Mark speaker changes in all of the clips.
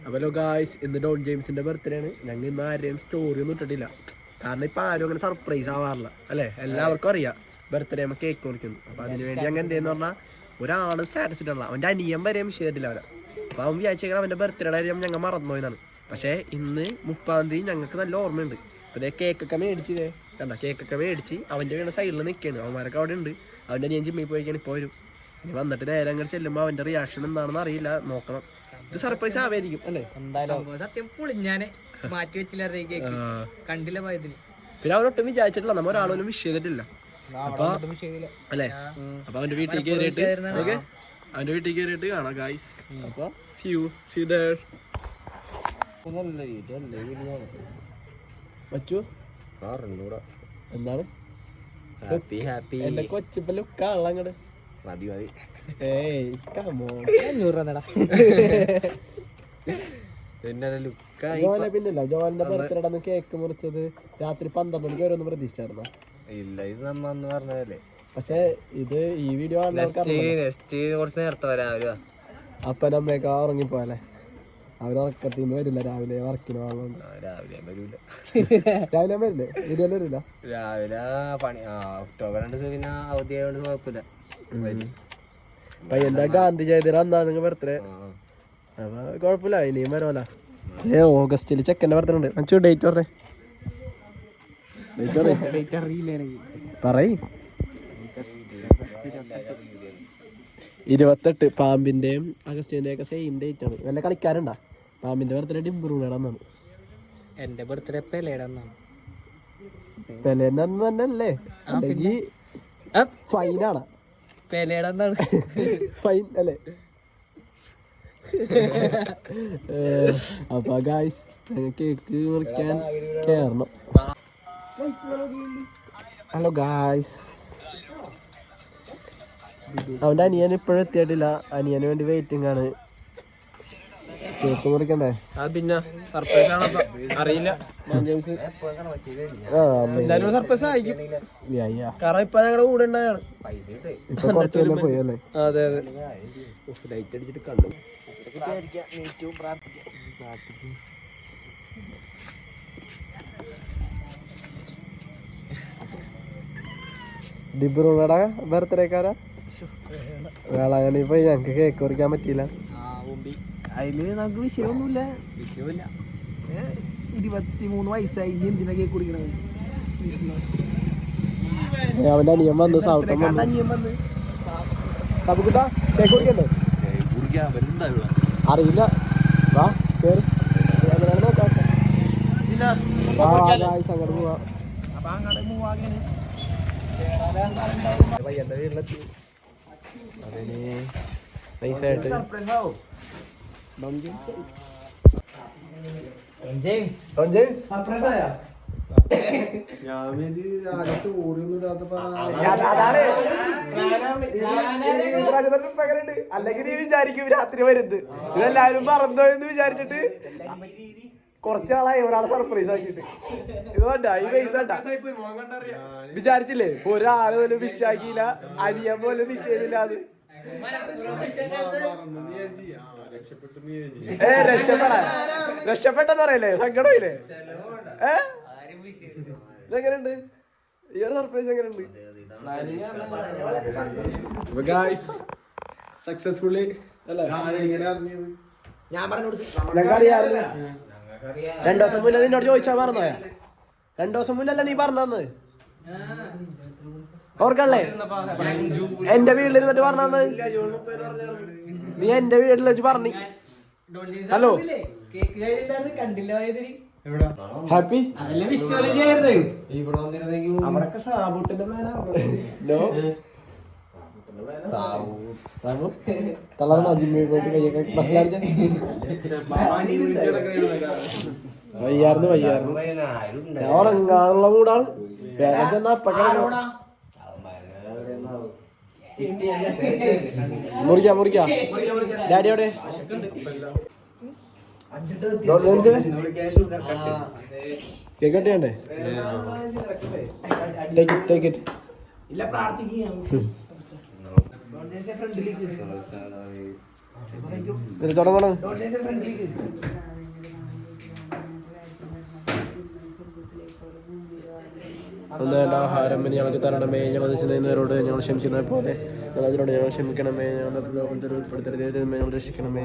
Speaker 1: അപ്പോൾ ഗായ്സ് ഇന്ന് ഡോൺ ജെയിംസിന്റെ ബർത്ത്ഡേ ആണ്. ഞങ്ങൾ ഇന്ന് ആരെയും സ്റ്റോറി ഒന്നും ഇട്ടിട്ടില്ല, കാരണം ഇപ്പം ആരും അങ്ങനെ സർപ്രൈസ് ആവാറില്ല അല്ലേ. എല്ലാവർക്കും അറിയാം ബർത്ത്ഡേ നമ്മൾ കേക്ക് മുറിക്കുന്നു. അപ്പോൾ അതിന് വേണ്ടി ഞങ്ങൾ എന്തെന്ന് പറഞ്ഞാൽ ഒരാൾ സ്റ്റാറ്റസ് ഇട്ടില്ല, അവൻ്റെ അനിയൻ വരെയും ചെയ്തിട്ടില്ല അവനെ. അപ്പോൾ അവൻ വിചാരിച്ചേക്കാൻ അവൻ്റെ ബർത്ത്ഡേ കാര്യം ഞങ്ങൾ മറന്നുപോയെന്നാണ്. പക്ഷേ ഇന്ന് 30-ാം തീയതി ഞങ്ങൾക്ക് നല്ല ഓർമ്മയുണ്ട്. അപ്പോൾ ഇതേ കേക്കൊക്കെ മേടിച്ചതേ കണ്ട, കേക്കൊക്കെ മേടിച്ച് അവൻ്റെ വീട് സൈഡിൽ നിൽക്കുകയാണ്. അവന്മാരൊക്കെ അവിടെ ഉണ്ട്. അവൻ്റെ അനിയൻ ജിമ്മിൽ പോയിക്കാണ്, ഇപ്പോൾ വരും. ഇനി വന്നിട്ട് നേരെ അങ്ങനെ ചെല്ലുമ്പോൾ അവൻ്റെ റിയാക്ഷൻ എന്താണെന്ന് അറിയില്ല, നോക്കണം. ഇത് സർപ്രൈസ് ആവായിരിക്കും അല്ലേ.
Speaker 2: സത്യം പൊളിഞ്ഞാനെ മാറ്റി വെച്ചില്ല, കണ്ടില്ല പോയതിന്.
Speaker 1: പിന്നെ അവനൊട്ടും വിചാരിച്ചിട്ടില്ല, നമ്മ ഒരാളൊന്നും വിഷ് ചെയ്തിട്ടില്ല. അപ്പൊ അല്ലേ, അപ്പൊ അവന്റെ വീട്ടിൽ കയറിയിട്ട് അവന്റെ വീട്ടിൽ കയറിയിട്ട് കാണാം ഗായ്സ്. അപ്പൊ എന്താണ് എന്റെ കൊച്ചിപ്പ ലുക്കാണല്ലോ അങ്ങോട്ട്. പിന്നല്ല ജോലിന്റെ ബർത്ത്ഡേ കേക്ക് മുറിച്ചത് രാത്രി 12 മണിക്ക് ഓരോന്ന് പ്രതീക്ഷിച്ചായിരുന്നോ?
Speaker 3: ഇല്ല, ഇത് നമ്മന്ന് പറഞ്ഞതല്ലേ.
Speaker 1: പക്ഷെ ഇത് ഈ വീഡിയോ
Speaker 3: കുറച്ച് നേരത്തെ രാവിലെ
Speaker 1: അപ്പനമ്മയൊക്കെ ഉറങ്ങിപ്പോയല്ലേ. അവരുറക്കത്തിന്ന് വരില്ല, രാവിലെ വർക്കിന് വാങ്ങുന്നുണ്ട്.
Speaker 3: രാവിലെ വരില്ല,
Speaker 1: രാവിലെ വരില്ലേ? വീഡിയോ വരില്ല
Speaker 3: രാവിലെ പണി. ഒക്ടോബർ 2 പിന്നെ അവധി ആയതുകൊണ്ട് കുഴപ്പമില്ല.
Speaker 1: പയ്യന്റെ ഗാന്ധി ജയന്തി അന്നാണ് ബർത്ത്ഡേ. അപ്പൊ കുഴപ്പമില്ല, ഇനിയും വരോല. ഓഗസ്റ്റില് ചെക്കൻ്റെ ബർത്ത്ഡേ ഉണ്ട്. അഞ്ചു ഡേറ്റ് പറഞ്ഞേ, പറയ്. 28 പാമ്പിന്റെയും അഗസ്റ്റിന്റെ ഒക്കെ സെയിം ഡേറ്റ് ആണ്. വല്ല കളിക്കാരുണ്ടാ? പാമ്പിന്റെ ബർത്ത്ഡേ ഡിംബ്രൂണേടാന്നാണ്.
Speaker 2: എന്റെ ബർത്ത്ഡേ പെലേടാന്നാണ്.
Speaker 1: പെലേന്റെ അന്ന് തന്നെ അല്ലേ? അല്ലെങ്കിൽ ഫൈനാണ്.
Speaker 2: പെലേടാന്നാണ്
Speaker 1: ഫൈൻ അല്ലേ? അപ്പൊ ഗായ്സ് കേക്ക് മുറിക്കാൻ കേറണം. ഹലോ ഗായ്സ്, അവന്റെ അനിയൻ ഇപ്പോഴും എത്തിയിട്ടില്ല. അനിയന് വേണ്ടി വെയിറ്റിംഗ് ആണ്. കേക്ക് മുറിക്കണ്ടേ?
Speaker 2: പിന്നെ സർപ്രൈസ് ആണ്, അറിയില്ല. സർപ്രൈസ് ആയിരിക്കും, കാരണം ഇപ്പൊ ഞങ്ങളുടെ കൂടെ ഉണ്ടായാണ്.
Speaker 1: ഇപ്പൊ കുറച്ച് തന്നെ പോയി അല്ലേ?
Speaker 2: അതെ അതെ.
Speaker 1: ലൈറ്റ് അടിച്ചിട്ട് കണ്ടു. ഡിബ്രൂണയുടെ ബർത്ത്ഡേക്കാരാ വേളാങ്കണ്ണി പോയി. ഞങ്ങക്ക് കേക്ക് മുറിക്കാൻ പറ്റിയില്ല.
Speaker 2: അതില് നമുക്ക് വിഷയമൊന്നുമില്ല. 23 വയസ്സായി, ഇനി എന്തിനാ കേക്ക് കുടിക്കണത്?
Speaker 1: അവന്റെ അനിയൻ വന്ന് സാവട്ടം സബുക്കുട്ടാ കേക്ക് കുടിക്കണ്ടേ? അറിയില്ല, വാ കേറി നോക്കാം. അങ്ങോട്ട് പോവാ. പയ്യന്റെ വീട്ടിലെത്തി. അതിന് നൈസായിട്ട് അല്ലെങ്കിൽ നീ വിചാരിക്കും രാത്രി വരുന്നത് ഇതെല്ലാരും മറന്നോ എന്ന് വിചാരിച്ചിട്ട് കുറച്ചാളായി ഒരാളെ സർപ്രൈസ് ആക്കിയിട്ട്. ഇതുകൊണ്ടാ ഈ പൈസ വിചാരിച്ചില്ലേ, ഒരാള് പോലും വിഷാക്കിയില്ല, അനിയൻ പോലും വിഷ് ചെയ്തില്ല. അത് രക്ഷപ്പെട്ടെന്ന് പറയല്ലേ, സങ്കടമില്ലേ? ഇതെങ്ങനെയുണ്ട് ഈ ഒരു സർപ്രൈസ്? എങ്ങനെയുണ്ട്? സക്സസ്ഫുള്ളി അല്ലേ? ഞങ്ങൾക്കറിയാറില്ല. 2 ദിവസം മുന്നേ നിന്നോട് ചോദിച്ചാ പറഞ്ഞോയാ? 2 ദിവസം മുന്നല്ലേ നീ പറഞ്ഞത്? ഓർക്കല്ലേ എന്റെ വീട്ടിലിരുന്നിട്ട് പറഞ്ഞത്? നീ എന്റെ വീട്ടിൽ വെച്ച് പറഞ്ഞു. ഹലോ ഹാപ്പി അവിടൊക്കെ സാബൂട്ടിന്റെ തളർന്ന ജിമ്മിൽ പോയിട്ട് കൈയൊക്കെ വയ്യായിരുന്നു ഞാൻ ഉറങ്ങാനുള്ള മൂടാണ്. വേഗം ചെന്നാ മുറിക്കാം. ഡാഡിയോടെ കേക്ക് കട്ടിയണ്ടേ? Take it. തുടങ്ങണം. ഒന്നേണ്ട ആഹാരം ഞങ്ങൾക്ക് തരണമേ, ഞങ്ങൾ ചെയ്യുന്നവരോട് ഞങ്ങൾ ക്ഷമിക്കുന്നത് പോലെ ഞങ്ങളതിനോട് ഞങ്ങൾ ക്ഷമിക്കണമേ. ഞങ്ങളുടെ ലോകത്തിൽ ഉൾപ്പെടുത്തരുതേ, ഞങ്ങൾ രക്ഷിക്കണമേ.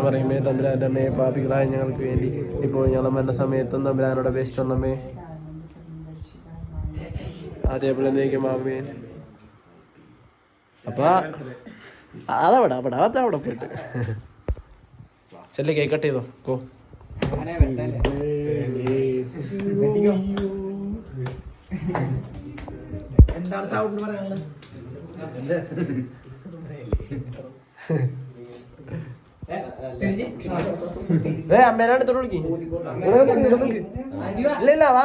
Speaker 1: പറയുമേ തമ്പുരാൻ്റെ അമ്മേ, പാപികളായ ഞങ്ങൾക്ക് വേണ്ടി ഇപ്പോൾ ഞങ്ങളുടെ മരണസമയത്തും തമ്പുരാനോട് അപേക്ഷിച്ചോളമേ. അതേപോലെ നീക്കുമാവേ. അപ്പൊ അതവിടെ പോയിട്ട് ചെല്ലി കേക്ക് കട്ട് ചെയ്തോ. കോ
Speaker 2: എന്താണ് സൗണ്ട് പറയാനുള്ളത്?
Speaker 1: അമ്മേനെ അടുത്തോട്ട് വിളിക്കും. ഇല്ല വാ.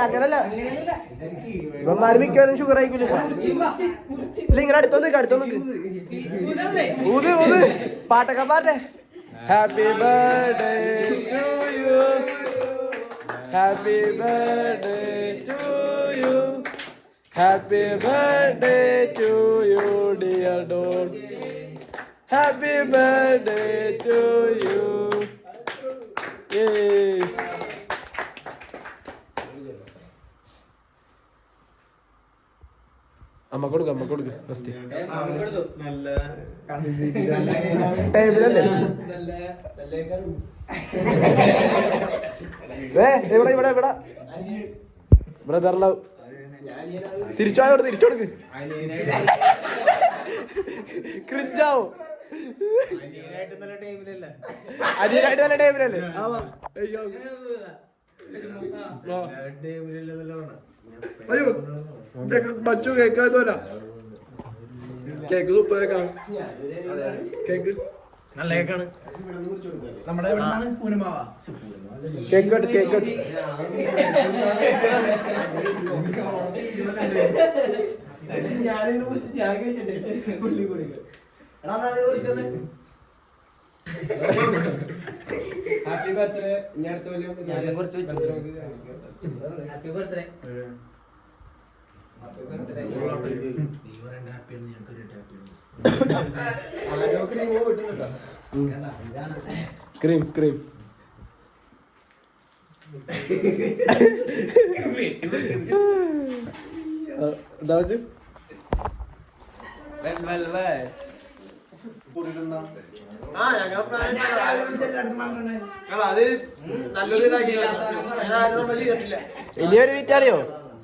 Speaker 1: അങ്ങനല്ല, ഇവന്മാര് മിക്കവാറും ഷുഗർ ആയിക്കൂല. ഇല്ല ഇങ്ങനെ അടുത്തോന്ന് ഊത് പാട്ടൊക്കെ പാട്ടെ. Happy birthday to you, happy birthday to you, happy birthday to you dear Don, happy birthday to you. അമ്മ കൊടുക്ക് ഫസ്റ്റ്. ടൈമിലല്ലേ ഇവിടെ ബ്രദർ ലവ്. തിരിച്ചു കൊടുക്ക്. ക്രിഞ്ചാവോ? അനിയനായിട്ട് നല്ല ടൈമിലല്ലേ? അയ്യോ ബച്ചു കേക്കാത്തോല. കേക്ക് സൂപ്പർ കേക്ക്
Speaker 2: നല്ല കേക്കാണ്. നമ്മുടെ പൂനമാവാ
Speaker 1: cake cut.
Speaker 3: Happy birthday. Happy birthday.
Speaker 1: Cream ഇനിയൊരു വിറ്ററിയോ?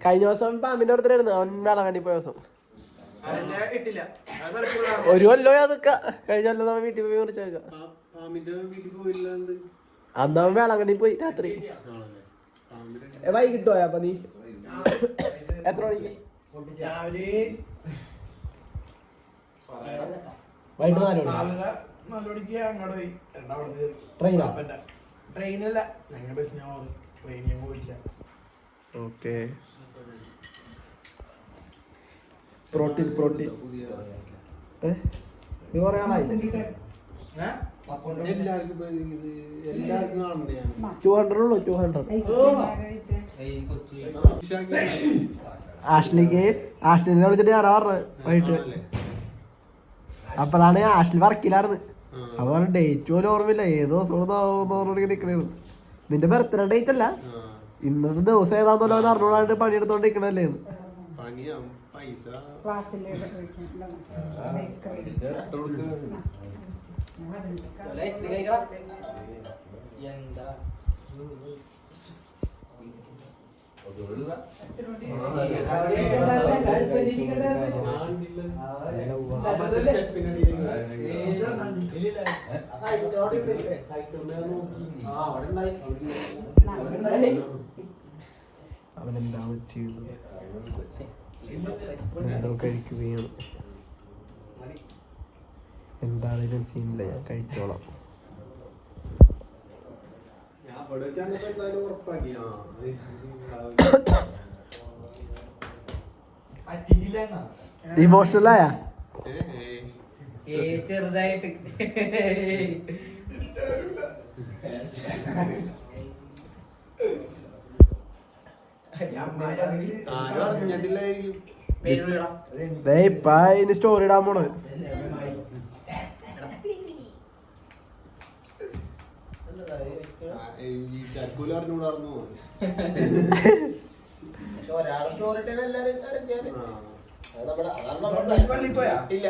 Speaker 1: കഴിഞ്ഞ ദിവസം പാമ്പിന്റെ അടുത്തായിരുന്നു അവൻ വേളാങ്കണ്ണി പോയ ദിവസം. ഒരു കൊല്ലോ അതൊക്കെ കഴിഞ്ഞ കൊല്ലം നമ്മ വീട്ടിൽ പോയി കുറിച്ചേക്കാം. അന്ന് അവൻ വേളാങ്കണ്ണി പോയി രാത്രി വൈകിട്ട് പോയാ. അപ്പൊ നീ എത്ര മണിക്ക്? വൈകിട്ട് 4
Speaker 2: മണിക്ക് അങ്ങോട്ട് പോയി. ട്രെയിനല്ല, ഞങ്ങൾ ബസ്സിനാ പോകുന്നത്. ട്രെയിനിൽ പോയിട്ടില്ല.
Speaker 1: ഓക്കെ. പ്രോട്ടീൻ നീ കുറെ ആളായില്ലേ? 200 ഉള്ളൂ. 200 ആഷ്ലിനെ വിളിച്ചിട്ട് ഞാനാ പറഞ്ഞത് വൈകിട്ട്. അപ്പോഴാണ് ആഷ്ലി വർക്കിലായിരുന്നു. അപ്പൊ ഡേറ്റ് പോലും ഓർമ്മയില്ല. ഏതോ ദിവസം നിക്കണേന്ന്. നിന്റെ ബർത്ത്ഡേ ഡേറ്റ് അല്ല, ഇന്നത്തെ ദിവസം ഏതാന്നല്ലോ അവൻ അറിഞ്ഞോളാണ്ട് പണിയെടുത്തോണ്ടിരിക്കണല്ലേ. അവനെന്താ ചെയ്യുന്നത്? കഴിക്കുകയാണ്. എന്താണേലും സീനില്ല, ഞാൻ കഴിച്ചോളാം. ഇമോഷണലായ
Speaker 3: ചെറുതായിട്ട്
Speaker 1: ഇനി സ്റ്റോറി ഇടാൻ പോണ്.
Speaker 2: ഒരാളെ സ്റ്റോറി ഇട്ടാൽ എല്ലാരും ഇല്ല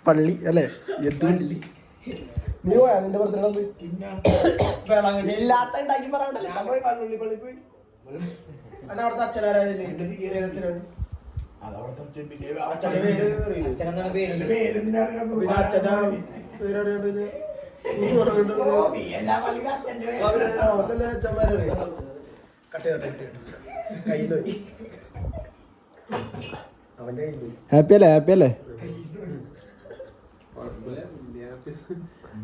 Speaker 1: പള്ളി അല്ലേ നീ പോയാ നിന്റെ ബർത്ത്ഡേ ഇല്ലാത്ത ഉണ്ടാക്കി പറയണ്ടല്ലേ.
Speaker 2: പോയി പള്ളി പോയി അവിടുത്തെ അച്ഛനാരായില്ലേ അച്ഛനാണ് അച്ഛന്റെ പേര് പിന്നെ അച്ഛൻ്റെ പേരറിയണ്ടില്ല അച്ഛന്മാരറിയാം കൈ നോക്കി അവന്റെ കൈ പോയി.
Speaker 1: ഹാപ്പി അല്ലേ ഹാപ്പി അല്ലേ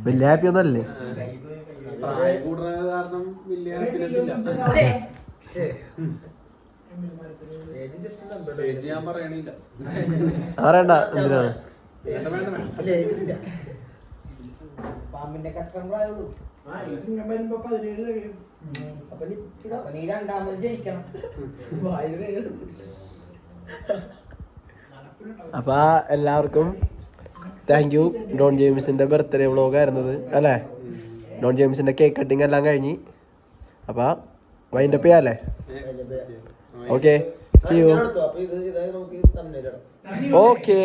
Speaker 1: വലിയ ഹാപ്പി ഒന്നും അല്ലേ. പറയണ്ട എന്തിനാണ്
Speaker 2: പാമ്പിന്റെ കച്ചവടമുള്ളൂ. നീ രണ്ടാമത് ജയിക്കണം.
Speaker 1: അപ്പൊ എല്ലാവർക്കും താങ്ക് യു. ഡോൺ ജെയിംസിന്റെ ബർത്ത്ഡേ വ്ളോഗ് ആയിരുന്നത് അല്ലേ. ഡോൺ ജെയിംസിന്റെ കേക്ക് കട്ടിങ് എല്ലാം കഴിഞ്ഞ് അപ്പൊ വൈൻഡപ്പ് ചെയ്യാല്ലേ. ഓക്കെ
Speaker 2: ഇത് നമുക്ക് തന്നെ
Speaker 1: ഓക്കെ.